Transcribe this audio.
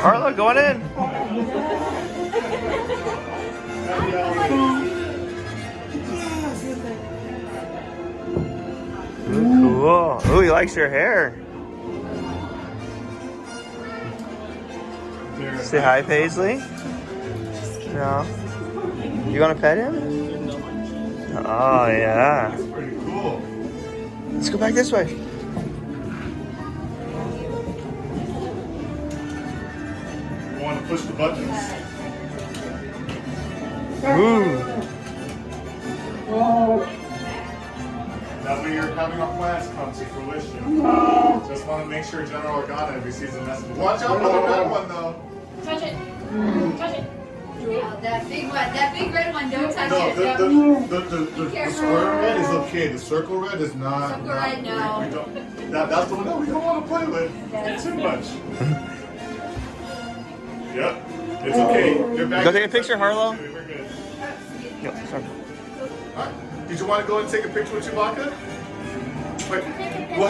Harlo, going in. Cool. Ooh, he likes your hair. Say hi, Paisley. No. You gonna pet him? Oh yeah. That's pretty cool. Let's go back this way. You want to push the buttons? Ooh. That way your having a plans come to fruition. Just want to make sure General Organa receives a message. Watch out for the red one though. Touch it. Touch it. Yeah, that big one, that big red one, don't touch No, it. the square red is okay. The circle red is not. Circle red, no. We don't, that's the one that we don't want to play with too much. Yep. It's okay. You're back. Go take a picture, Harlo. We're good. No, sorry. All right. Did you want to go and take a picture with Chewbacca? Wait. We'll